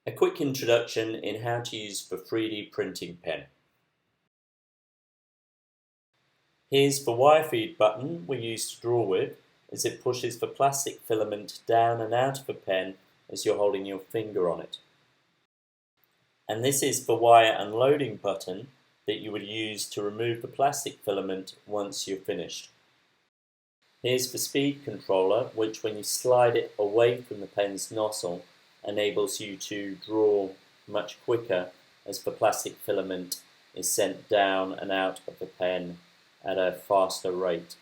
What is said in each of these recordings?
A quick introduction in how to use the 3D printing pen. Here's the wire feed button we use to draw with, as it pushes the plastic filament down and out of the pen as you're holding your finger on it. And this is the wire unloading button that you would use to remove the plastic filament once you're finished. Here's the speed controller, which when you slide it away from the pen's nozzle enables you to draw much quicker as the plastic filament is sent down and out of the pen at a faster rate.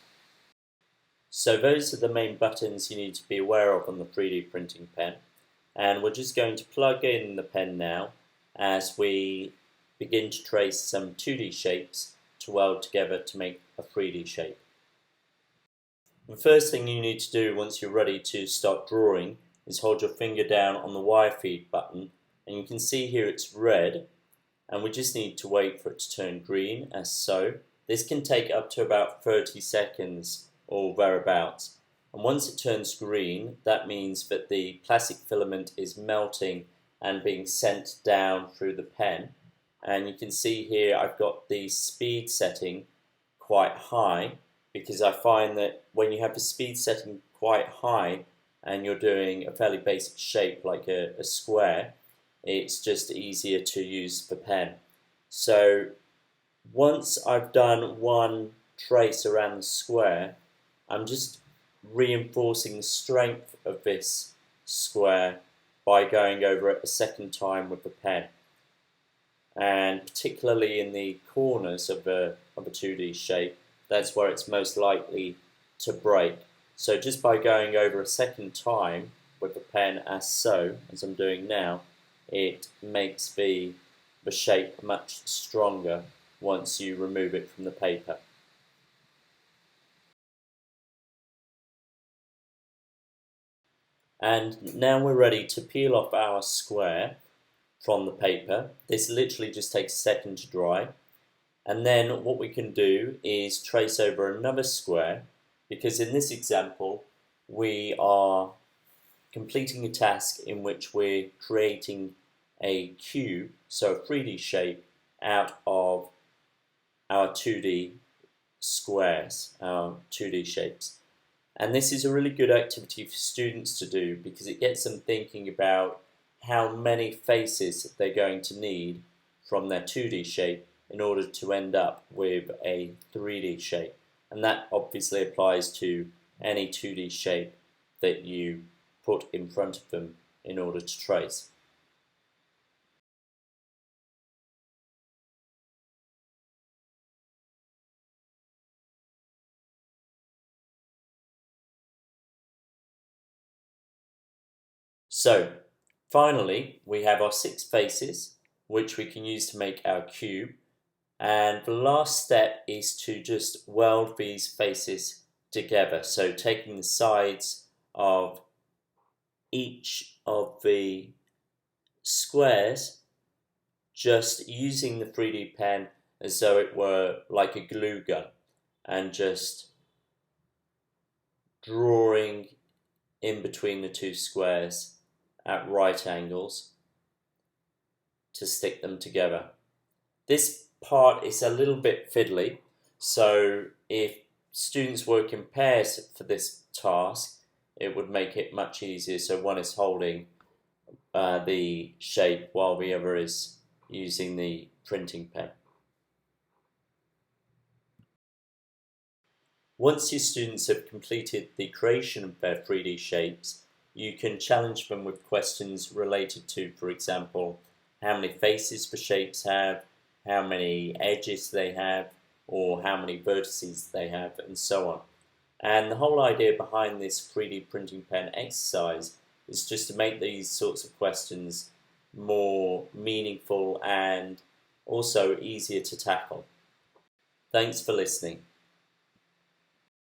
So those are the main buttons you need to be aware of on the 3D printing pen, and we're just going to plug in the pen now as we begin to trace some 2D shapes to weld together to make a 3D shape. The first thing you need to do once you're ready to start drawing is hold your finger down on the wire feed button, and you can see here it's red, and we just need to wait for it to turn green, as so. This can take up to about 30 seconds or thereabouts, and once it turns green, that means that the plastic filament is melting and being sent down through the pen. And you can see here I've got the speed setting quite high, because I find that when you have the speed setting quite high and you're doing a fairly basic shape like a square, it's just easier to use the pen. So once I've done one trace around the square, I'm just reinforcing the strength of this square by going over it a second time with the pen. And particularly in the corners of a 2D shape, that's where it's most likely to break. So just by going over a second time with the pen as so, as I'm doing now, it makes the shape much stronger once you remove it from the paper. And now we're ready to peel off our square from the paper. This literally just takes a second to dry. And then what we can do is trace over another square, because in this example we are completing a task in which we're creating a cube, so a 3D shape, out of our 2D squares, our 2D shapes. And this is a really good activity for students to do, because it gets them thinking about how many faces they're going to need from their 2D shape in order to end up with a 3D shape. And that obviously applies to any 2D shape that you put in front of them in order to trace. So finally we have our 6 faces, which we can use to make our cube. And the last step is to just weld these faces together. So taking the sides of each of the squares, just using the 3D pen as though it were like a glue gun, and just drawing in between the 2 squares at right angles to stick them together. This part is a little bit fiddly, so if students work in pairs for this task, it would make it much easier. So one is holding the shape while the other is using the printing pen. Once your students have completed the creation of their 3D shapes, you can challenge them with questions related to, for example, how many faces the shapes have, how many edges they have, or how many vertices they have, and so on. And the whole idea behind this 3D printing pen exercise is just to make these sorts of questions more meaningful and also easier to tackle. Thanks for listening.